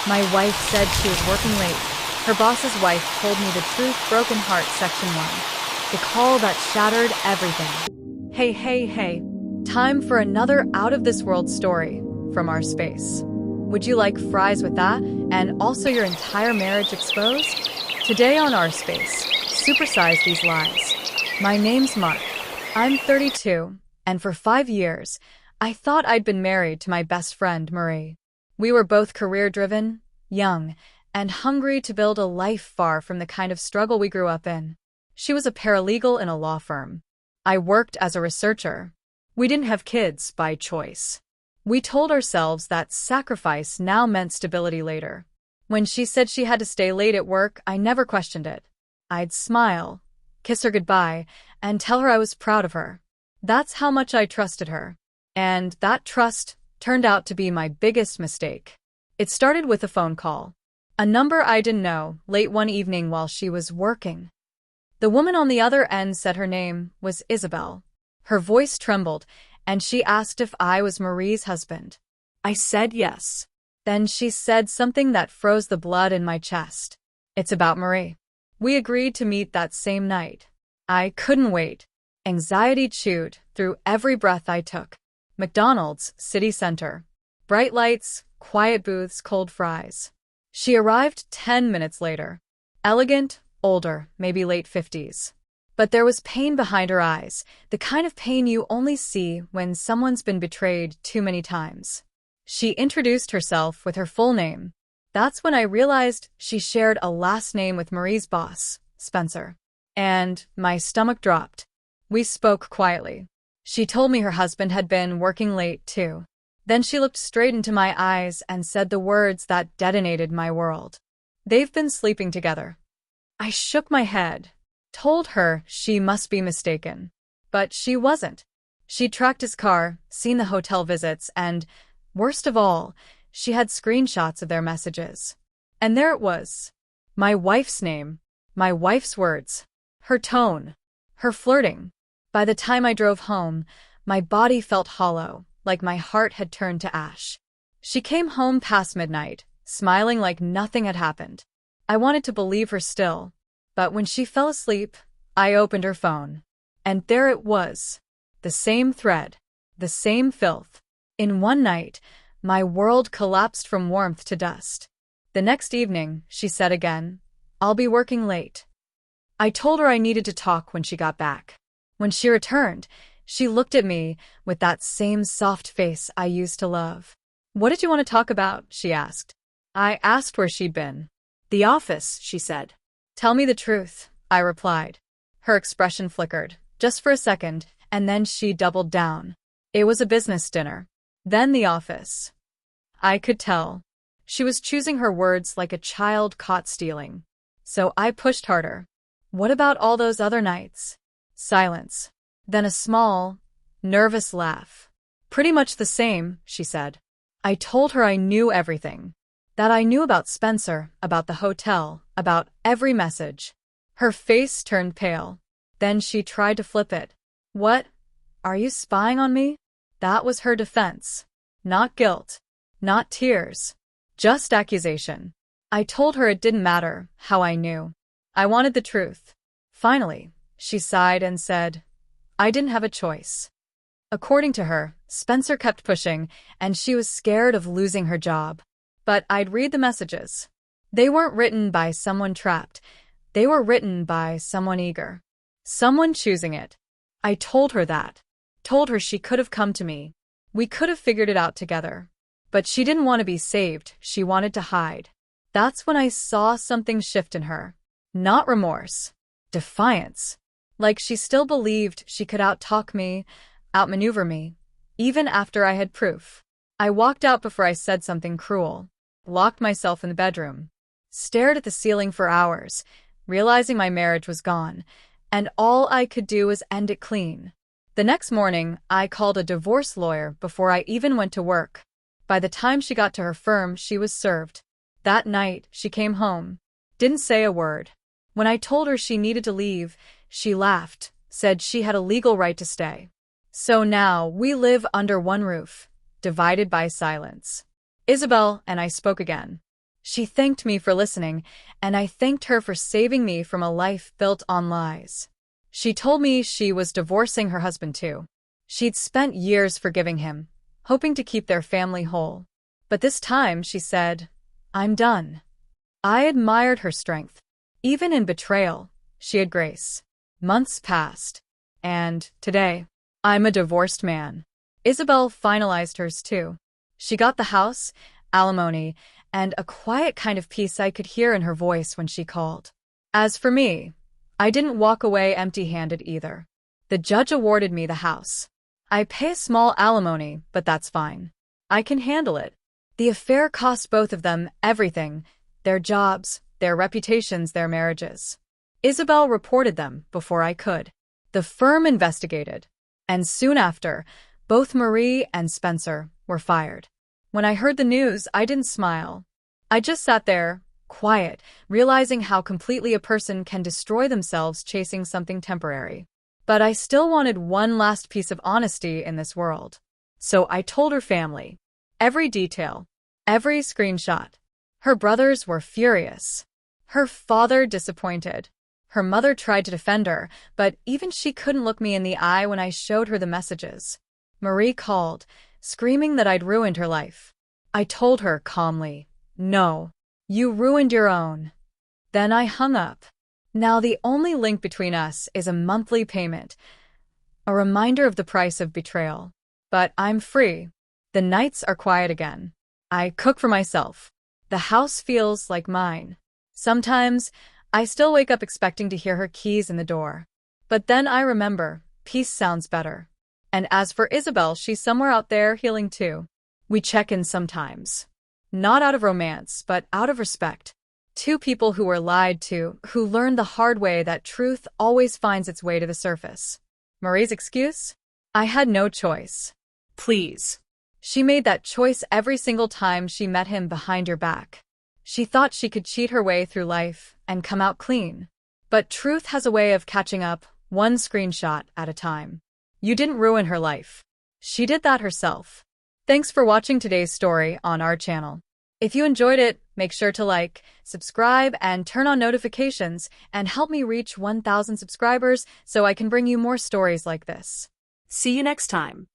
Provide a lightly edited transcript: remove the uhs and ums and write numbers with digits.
My wife said she was working late. Her boss's wife told me the truth. Broken Heart Section 1. The call that shattered everything. Hey. Time for another out-of-this-world story from our space. Would you like fries with that? And also your entire marriage exposed? Today on Our Space, supersize these lies. My name's Mark. I'm 32, and for 5 years, I thought I'd been married to my best friend, Marie. We were both career-driven, young, and hungry to build a life far from the kind of struggle we grew up in. She was a paralegal in a law firm. I worked as a researcher. We didn't have kids by choice. We told ourselves that sacrifice now meant stability later. When she said she had to stay late at work, I never questioned it. I'd smile, kiss her goodbye, and tell her I was proud of her. That's how much I trusted her. And that trust turned out to be my biggest mistake. It started with a phone call. A number I didn't know, late one evening while she was working. The woman on the other end said her name was Isabel. Her voice trembled, and she asked if I was Marie's husband. I said yes. Then she said something that froze the blood in my chest. It's about Marie. We agreed to meet that same night. I couldn't wait. Anxiety chewed through every breath I took. McDonald's, city center. Bright lights, quiet booths, cold fries. She arrived 10 minutes later. Elegant, older, maybe late 50s. But there was pain behind her eyes, the kind of pain you only see when someone's been betrayed too many times. She introduced herself with her full name. That's when I realized she shared a last name with Marie's boss, Spencer. And my stomach dropped. We spoke quietly. She told me her husband had been working late, too. Then she looked straight into my eyes and said the words that detonated my world. They've been sleeping together. I shook my head. Told her she must be mistaken. But she wasn't. She'd tracked his car, seen the hotel visits, and, worst of all, she had screenshots of their messages. And there it was. My wife's name. My wife's words. Her tone. Her flirting. By the time I drove home, my body felt hollow, like my heart had turned to ash. She came home past midnight, smiling like nothing had happened. I wanted to believe her still. But when she fell asleep, I opened her phone. And there it was. The same thread. The same filth. In one night, my world collapsed from warmth to dust. The next evening, she said again, "I'll be working late." I told her I needed to talk when she got back. When she returned, she looked at me with that same soft face I used to love. "What did you want to talk about?" she asked. I asked where she'd been. "The office," she said. "Tell me the truth," I replied. Her expression flickered, just for a second, and then she doubled down. It was a business dinner. Then the office. I could tell. She was choosing her words like a child caught stealing. So I pushed harder. "What about all those other nights?" Silence. Then a small, nervous laugh. "Pretty much the same," she said. I told her I knew everything. That I knew about Spencer, about the hotel, about every message. Her face turned pale. Then she tried to flip it. "What? Are you spying on me?" That was her defense. Not guilt. Not tears. Just accusation. I told her it didn't matter how I knew. I wanted the truth. Finally, she sighed and said, "I didn't have a choice." According to her, Spencer kept pushing, and she was scared of losing her job. But I'd read the messages. They weren't written by someone trapped. They were written by someone eager. Someone choosing it. I told her that. Told her she could have come to me. We could have figured it out together. But she didn't want to be saved. She wanted to hide. That's when I saw something shift in her. Not remorse. Defiance. Like she still believed she could outtalk me, outmaneuver me, even after I had proof. I walked out before I said something cruel. Locked myself in the bedroom. Stared at the ceiling for hours, realizing my marriage was gone, and all I could do was end it clean. The next morning, I called a divorce lawyer before I even went to work. By the time she got to her firm, she was served. That night, she came home. Didn't say a word. When I told her she needed to leave, she laughed, said she had a legal right to stay. So now, we live under one roof, divided by silence. Isabel and I spoke again. She thanked me for listening, and I thanked her for saving me from a life built on lies. She told me she was divorcing her husband too. She'd spent years forgiving him, hoping to keep their family whole. But this time, she said, "I'm done." I admired her strength. Even in betrayal, she had grace. Months passed, and today, I'm a divorced man. Isabel finalized hers too. She got the house, alimony, and a quiet kind of peace I could hear in her voice when she called. As for me, I didn't walk away empty-handed either. The judge awarded me the house. I pay a small alimony, but that's fine. I can handle it. The affair cost both of them everything, their jobs, their reputations, their marriages. Isabel reported them before I could. The firm investigated, and soon after, both Marie and Spencer were fired. When I heard the news, I didn't smile. I just sat there, quiet, realizing how completely a person can destroy themselves chasing something temporary. But I still wanted one last piece of honesty in this world. So I told her family. Every detail. Every screenshot. Her brothers were furious. Her father disappointed. Her mother tried to defend her, but even she couldn't look me in the eye when I showed her the messages. Marie called, screaming that I'd ruined her life. I told her calmly, "No, you ruined your own." Then I hung up. Now the only link between us is a monthly payment, a reminder of the price of betrayal. But I'm free. The nights are quiet again. I cook for myself. The house feels like mine. Sometimes, I still wake up expecting to hear her keys in the door. But then I remember, peace sounds better. And as for Isabel, she's somewhere out there healing too. We check in sometimes. Not out of romance, but out of respect. Two people who were lied to, who learned the hard way that truth always finds its way to the surface. Marie's excuse? I had no choice. Please. She made that choice every single time she met him behind your back. She thought she could cheat her way through life and come out clean. But truth has a way of catching up, one screenshot at a time. You didn't ruin her life. She did that herself. Thanks for watching today's story on our channel. If you enjoyed it, make sure to like, subscribe, and turn on notifications, and help me reach 1,000 subscribers so I can bring you more stories like this. See you next time.